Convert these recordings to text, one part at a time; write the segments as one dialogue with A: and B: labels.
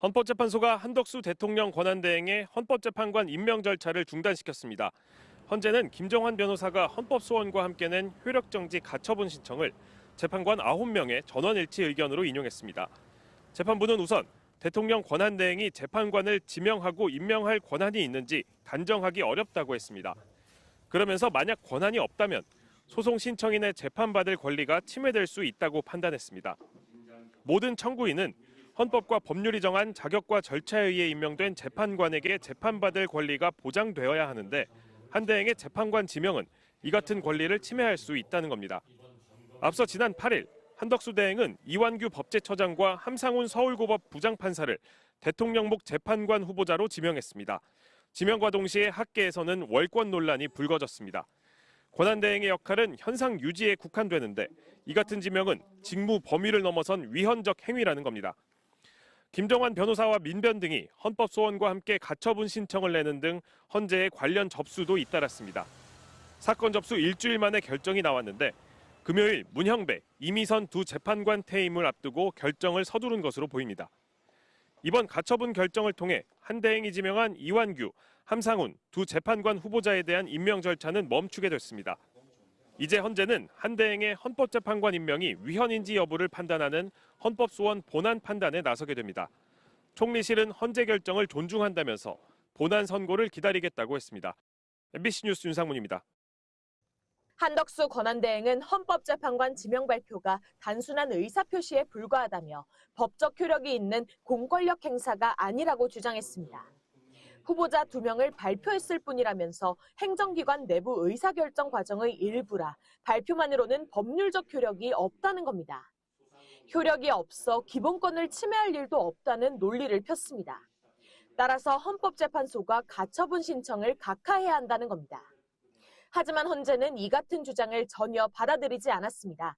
A: 헌법재판소가 한덕수 대통령 권한대행의 헌법재판관 임명 절차를 중단시켰습니다. 헌재는 김정환 변호사가 헌법소원과 함께 낸 효력정지 가처분 신청을 재판관 9명의 전원일치 의견으로 인용했습니다. 재판부는 우선 대통령 권한대행이 재판관을 지명하고 임명할 권한이 있는지 단정하기 어렵다고 했습니다. 그러면서 만약 권한이 없다면 소송 신청인의 재판받을 권리가 침해될 수 있다고 판단했습니다. 모든 청구인은 헌법과 법률이 정한 자격과 절차에 의해 임명된 재판관에게 재판받을 권리가 보장되어야 하는데 한대행의 재판관 지명은 이 같은 권리를 침해할 수 있다는 겁니다. 앞서 지난 8일 한덕수 대행은 이완규 법제처장과 함상훈 서울고법 부장판사를 대통령목 재판관 후보자로 지명했습니다. 지명과 동시에 학계에서는 월권 논란이 불거졌습니다. 권한대행의 역할은 현상 유지에 국한되는데 이 같은 지명은 직무 범위를 넘어선 위헌적 행위라는 겁니다. 김정환 변호사와 민변 등이 헌법소원과 함께 가처분 신청을 내는 등 헌재의 관련 접수도 잇따랐습니다. 사건 접수 일주일 만에 결정이 나왔는데 금요일 문형배, 이미선 두 재판관 퇴임을 앞두고 결정을 서두른 것으로 보입니다. 이번 가처분 결정을 통해 한대행이 지명한 이완규, 함상훈 두 재판관 후보자에 대한 임명 절차는 멈추게 됐습니다. 이제 헌재는 한대행의 헌법재판관 임명이 위헌인지 여부를 판단하는 헌법소원 본안 판단에 나서게 됩니다. 총리실은 헌재 결정을 존중한다면서 본안 선고를 기다리겠다고 했습니다. MBC 뉴스 윤상문입니다.
B: 한덕수 권한대행은 헌법재판관 지명 발표가 단순한 의사표시에 불과하다며 법적 효력이 있는 공권력 행사가 아니라고 주장했습니다. 후보자 2명을 발표했을 뿐이라면서 행정기관 내부 의사결정 과정의 일부라 발표만으로는 법률적 효력이 없다는 겁니다. 효력이 없어 기본권을 침해할 일도 없다는 논리를 폈습니다. 따라서 헌법재판소가 가처분 신청을 각하해야 한다는 겁니다. 하지만 헌재는 이 같은 주장을 전혀 받아들이지 않았습니다.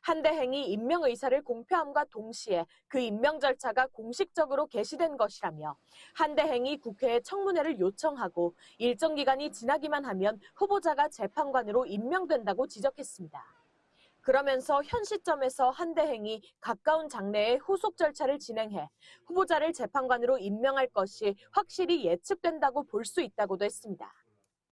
B: 한대행이 임명 의사를 공표함과 동시에 그 임명 절차가 공식적으로 게시된 것이라며 한대행이 국회에 청문회를 요청하고 일정 기간이 지나기만 하면 후보자가 재판관으로 임명된다고 지적했습니다. 그러면서 현 시점에서 한대행이 가까운 장래에 후속 절차를 진행해 후보자를 재판관으로 임명할 것이 확실히 예측된다고 볼 수 있다고도 했습니다.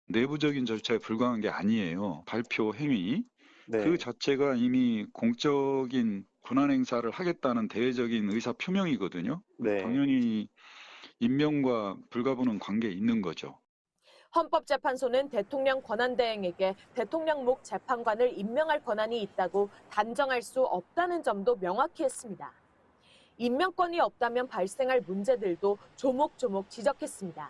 C: 내부적인 절차에 불과한 게 아니에요. 발표 행위.
D: 네.
C: 그 자체가 이미 공적인 권한 행사를 하겠다는 대외적인 의사 표명이거든요.
D: 네.
C: 당연히 임명과 불가분은 관계 있는 거죠.
B: 헌법재판소는 대통령 권한대행에게 대통령목 재판관을 임명할 권한이 있다고 단정할 수 없다는 점도 명확히 했습니다. 임명권이 없다면 발생할 문제들도 조목조목 지적했습니다.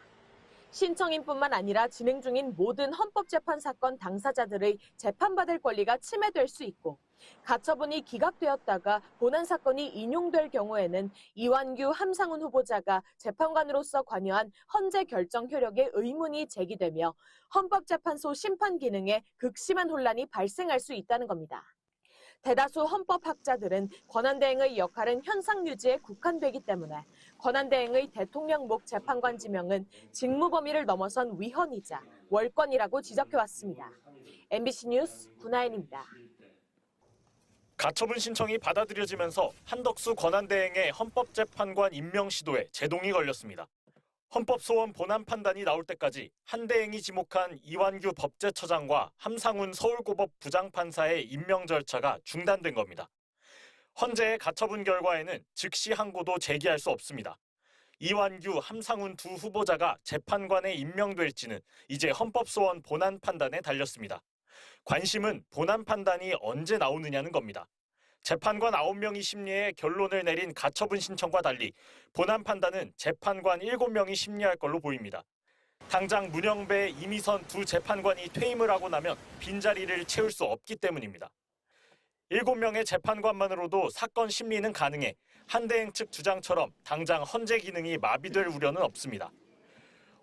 B: 신청인뿐만 아니라 진행 중인 모든 헌법재판 사건 당사자들의 재판받을 권리가 침해될 수 있고 가처분이 기각되었다가 본안 사건이 인용될 경우에는 이완규, 함상훈 후보자가 재판관으로서 관여한 헌재 결정 효력에 의문이 제기되며 헌법재판소 심판 기능에 극심한 혼란이 발생할 수 있다는 겁니다. 대다수 헌법학자들은 권한대행의 역할은 현상 유지에 국한되기 때문에 권한대행의 대통령목 재판관 지명은 직무 범위를 넘어선 위헌이자 월권이라고 지적해왔습니다. MBC 뉴스 구나인입니다.
E: 가처분 신청이 받아들여지면서 한덕수 권한대행의 헌법재판관 임명 시도에 제동이 걸렸습니다. 헌법소원 본안 판단이 나올 때까지 한대행이 지목한 이완규 법제처장과 함상훈 서울고법 부장판사의 임명 절차가 중단된 겁니다. 헌재의 가처분 결과에는 즉시 항고도 제기할 수 없습니다. 이완규, 함상훈 두 후보자가 재판관에 임명될지는 이제 헌법소원 본안 판단에 달렸습니다. 관심은 본안 판단이 언제 나오느냐는 겁니다. 재판관 9명이 심리해 결론을 내린 가처분 신청과 달리 본안 판단은 재판관 7명이 심리할 걸로 보입니다. 당장 문형배, 이미선 두 재판관이 퇴임을 하고 나면 빈자리를 채울 수 없기 때문입니다. 7명의 재판관만으로도 사건 심리는 가능해 한대행 측 주장처럼 당장 헌재 기능이 마비될 우려는 없습니다.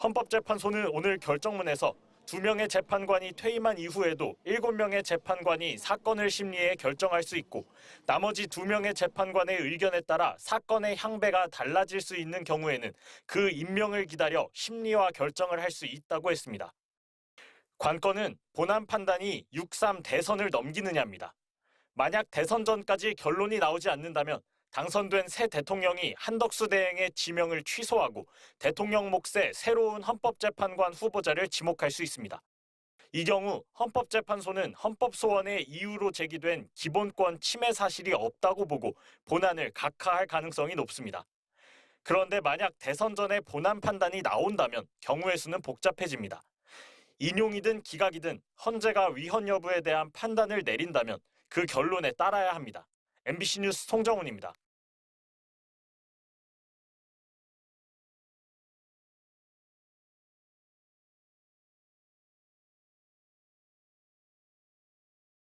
E: 헌법재판소는 오늘 결정문에서 2명의 재판관이 퇴임한 이후에도 7명의 재판관이 사건을 심리해 결정할 수 있고 나머지 2명의 재판관의 의견에 따라 사건의 향배가 달라질 수 있는 경우에는 그 임명을 기다려 심리와 결정을 할 수 있다고 했습니다. 관건은 본안 판단이 6.3 대선을 넘기느냐입니다. 만약 대선 전까지 결론이 나오지 않는다면 당선된 새 대통령이 한덕수 대행의 지명을 취소하고 대통령 몫의 새로운 헌법재판관 후보자를 지목할 수 있습니다. 이 경우 헌법재판소는 헌법소원의 이유로 제기된 기본권 침해 사실이 없다고 보고 본안을 각하할 가능성이 높습니다. 그런데 만약 대선 전에 본안 판단이 나온다면 경우의 수는 복잡해집니다. 인용이든 기각이든 헌재가 위헌 여부에 대한 판단을 내린다면 그 결론에 따라야 합니다. MBC 뉴스 송정훈입니다.